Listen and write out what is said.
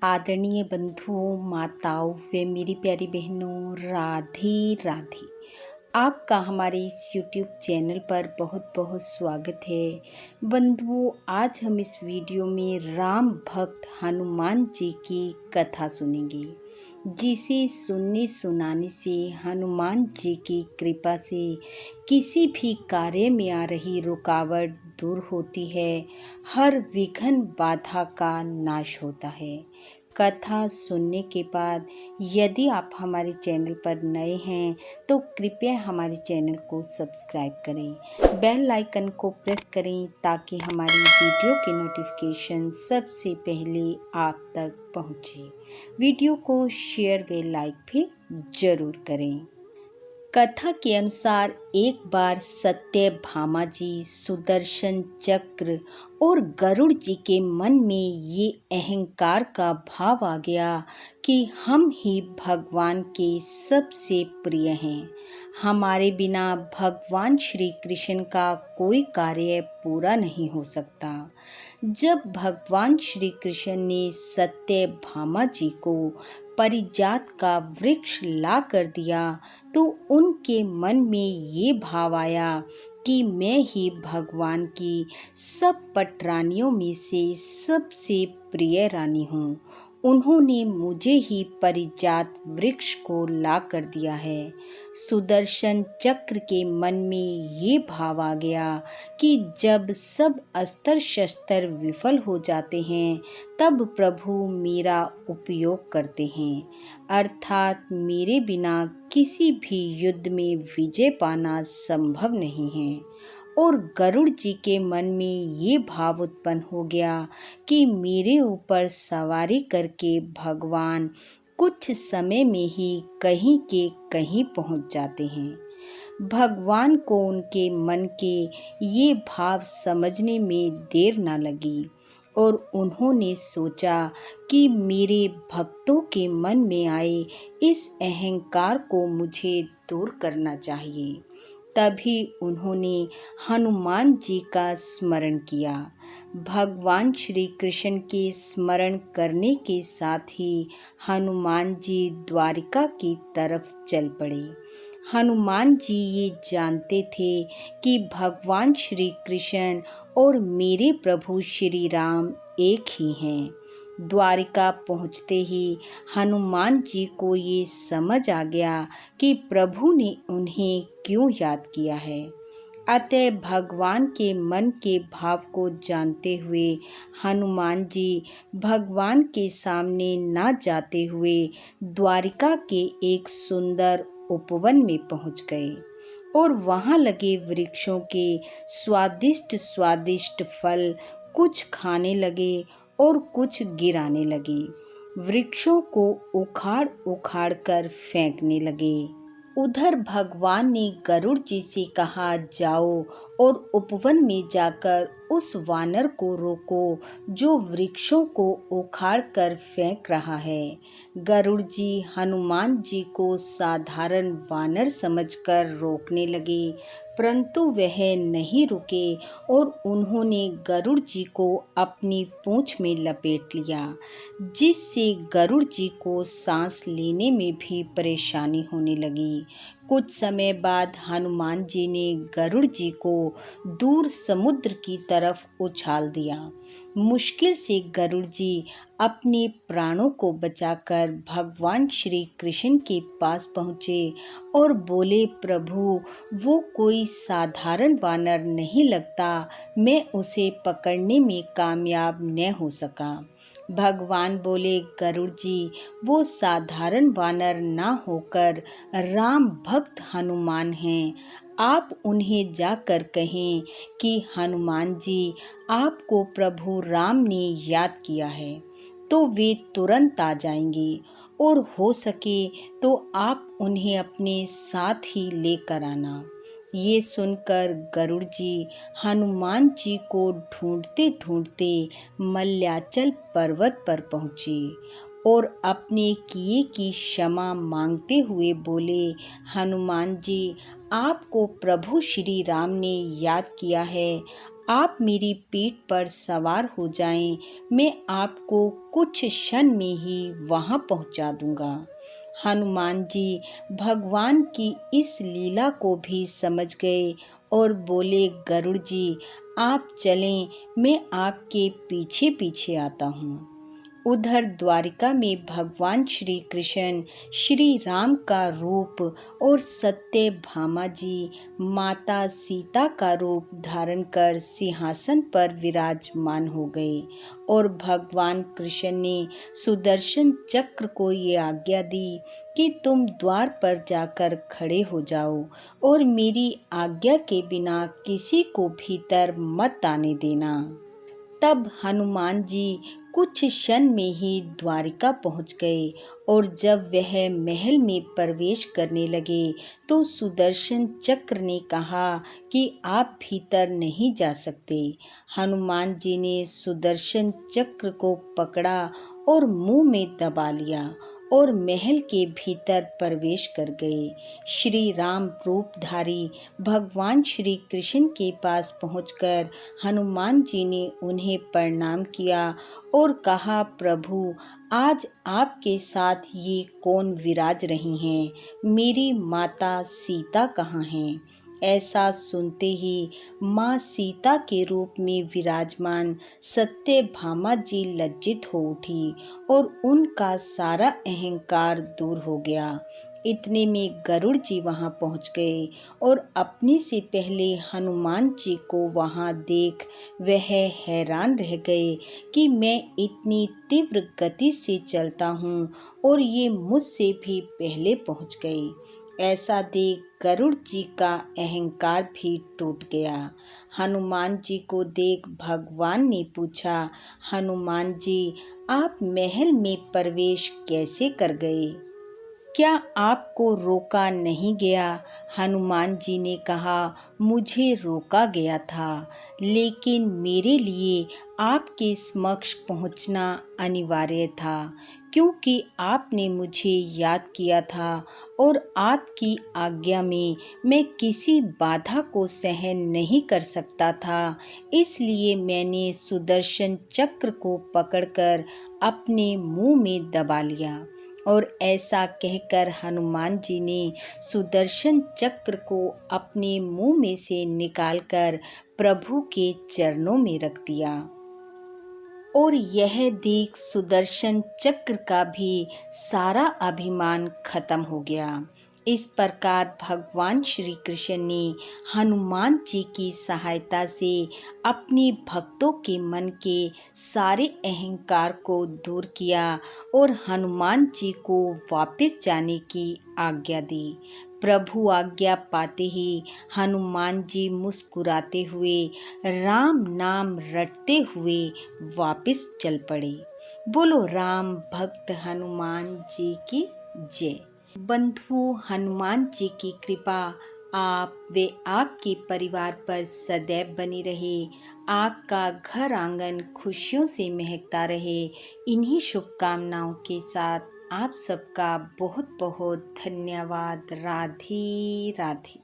आदरणीय बंधुओं, माताओं व मेरी प्यारी बहनों, राधे राधे। आपका हमारे इस YouTube चैनल पर बहुत बहुत स्वागत है। बंधुओं, आज हम इस वीडियो में राम भक्त हनुमान जी की कथा सुनेंगे, जिसे सुनने सुनाने से हनुमान जी की कृपा से किसी भी कार्य में आ रही रुकावट दूर होती है, हर विघ्न बाधा का नाश होता है। कथा सुनने के बाद यदि आप हमारे चैनल पर नए हैं तो कृपया हमारे चैनल को सब्सक्राइब करें, बेल आइकन को प्रेस करें ताकि हमारी वीडियो के नोटिफिकेशन सबसे पहले आप तक पहुंचे। वीडियो को शेयर व लाइक भी जरूर करें। कथा के अनुसार एक बार सत्यभामा जी, सुदर्शन चक्र और गरुड़ जी के मन में ये अहंकार का भाव आ गया कि हम ही भगवान के सबसे प्रिय हैं। हमारे बिना भगवान श्री कृष्ण का कोई कार्य पूरा नहीं हो सकता। जब भगवान श्री कृष्ण ने सत्यभामा जी को पारिजात का वृक्ष ला कर दिया तो उनके मन में ये भाव आया कि मैं ही भगवान की सब पटरानियों में से सबसे प्रिय रानी हूँ। उन्होंने मुझे ही पारिजात वृक्ष को ला कर दिया है। सुदर्शन चक्र के मन में ये भाव आ गया कि जब सब अस्त्र शस्त्र विफल हो जाते हैं तब प्रभु मेरा उपयोग करते हैं, अर्थात मेरे बिना किसी भी युद्ध में विजय पाना संभव नहीं है। और गरुड़ जी के मन में ये भाव उत्पन्न हो गया कि मेरे ऊपर सवारी करके भगवान कुछ समय में ही कहीं के कहीं पहुंच जाते हैं। भगवान को उनके मन के ये भाव समझने में देर न लगी और उन्होंने सोचा कि मेरे भक्तों के मन में आए इस अहंकार को मुझे दूर करना चाहिए। तभी उन्होंने हनुमान जी का स्मरण किया। भगवान श्री कृष्ण के स्मरण करने के साथ ही हनुमान जी द्वारिका की तरफ चल पड़े। हनुमान जी ये जानते थे कि भगवान श्री कृष्ण और मेरे प्रभु श्री राम एक ही हैं। द्वारिका पहुँचते ही हनुमान जी को ये समझ आ गया कि प्रभु ने उन्हें क्यों याद किया है। अतः भगवान के मन के भाव को जानते हुए हनुमान जी भगवान के सामने न जाते हुए द्वारिका के एक सुंदर उपवन में पहुंच गए और वहां लगे वृक्षों के स्वादिष्ट स्वादिष्ट फल कुछ खाने लगे और कुछ गिराने लगे। वृक्षों को उखाड़ उखाड़ कर फेंकने लगे। उधर भगवान ने गरुड़ जी से कहा, जाओ और उपवन में जाकर उस वानर को रोको जो वृक्षों को उखाड़ कर फेंक रहा है। गरुड़ जी हनुमान जी को साधारण वानर समझकर रोकने लगे, परंतु वह नहीं रुके और उन्होंने गरुड़ जी को अपनी पूंछ में लपेट लिया, जिससे गरुड़ जी को सांस लेने में भी परेशानी होने लगी। कुछ समय बाद हनुमान जी ने गरुड़ जी को दूर समुद्र की तरफ उछाल दिया। मुश्किल से गरुड़ जी अपने प्राणों को बचाकर भगवान श्री कृष्ण के पास पहुँचे और बोले, प्रभु वो कोई साधारण वानर नहीं लगता, मैं उसे पकड़ने में कामयाब न हो सका। भगवान बोले, गरुड़ जी वो साधारण वानर ना होकर राम भक्त हनुमान हैं। आप उन्हें जाकर कहें कि हनुमान जी आपको प्रभु राम ने याद किया है, तो वे तुरंत आ जाएंगे और हो सके तो आप उन्हें अपने साथ ही लेकर आना। ये सुनकर गरुड़ जी हनुमान जी को ढूंढते ढूंढते मल्याचल पर्वत पर पहुँचे और अपने किए की क्षमा मांगते हुए बोले, हनुमान जी आपको प्रभु श्री राम ने याद किया है, आप मेरी पीठ पर सवार हो जाएं, मैं आपको कुछ क्षण में ही वहां पहुंचा दूंगा। हनुमान जी भगवान की इस लीला को भी समझ गए और बोले, गरुड़ जी आप चलें, मैं आपके पीछे पीछे आता हूँ। उधर द्वारिका में भगवान श्री कृष्ण श्री राम का रूप और सत्यभामा जी माता सीता का रूप धारण कर सिंहासन पर विराजमान हो गए और भगवान कृष्ण ने सुदर्शन चक्र को ये आज्ञा दी कि तुम द्वार पर जाकर खड़े हो जाओ और मेरी आज्ञा के बिना किसी को भीतर मत आने देना। तब हनुमान जी कुछ क्षण में ही द्वारिका पहुंच गए और जब वह महल में प्रवेश करने लगे तो सुदर्शन चक्र ने कहा कि आप भीतर नहीं जा सकते। हनुमान जी ने सुदर्शन चक्र को पकड़ा और मुंह में दबा लिया और महल के भीतर प्रवेश कर गए। श्री राम रूपधारी भगवान श्री कृष्ण के पास पहुंचकर हनुमान जी ने उन्हें प्रणाम किया और कहा, प्रभु आज आपके साथ ये कौन विराज रही हैं? मेरी माता सीता कहाँ हैं? ऐसा सुनते ही माँ सीता के रूप में विराजमान सत्यभामा जी लज्जित हो उठी और उनका सारा अहंकार दूर हो गया। इतने में गरुड़ जी वहां पहुंच गए और अपने से पहले हनुमान जी को वहां देख वह हैरान रह गए कि मैं इतनी तीव्र गति से चलता हूँ और ये मुझसे भी पहले पहुंच गए। ऐसा देख गरुड़ जी का अहंकार भी टूट गया। हनुमान जी को देख भगवान ने पूछा, हनुमान जी आप महल में प्रवेश कैसे कर गए? क्या आपको रोका नहीं गया? हनुमान जी ने कहा, मुझे रोका गया था, लेकिन मेरे लिए आपके समक्ष पहुंचना अनिवार्य था, क्योंकि आपने मुझे याद किया था और आपकी आज्ञा में मैं किसी बाधा को सहन नहीं कर सकता था। इसलिए मैंने सुदर्शन चक्र को पकड़कर अपने मुंह में दबा लिया। और ऐसा कहकर हनुमान जी ने सुदर्शन चक्र को अपने मुंह में से निकालकर प्रभु के चरणों में रख दिया। और यह देख सुदर्शन चक्र का भी सारा अभिमान खत्म हो गया। इस प्रकार भगवान श्री कृष्ण ने हनुमान जी की सहायता से अपने भक्तों के मन के सारे अहंकार को दूर किया और हनुमान जी को वापस जाने की आज्ञा दी। प्रभु आज्ञा पाते ही हनुमान जी मुस्कुराते हुए राम नाम रटते हुए वापस चल पड़े। बोलो राम भक्त हनुमान जी की जय। बंधु, हनुमान जी की कृपा आप व आपके परिवार पर सदैव बनी रहे। आपका घर आंगन खुशियों से महकता रहे। इन्हीं शुभकामनाओं के साथ आप सबका बहुत बहुत धन्यवाद। राधे राधे।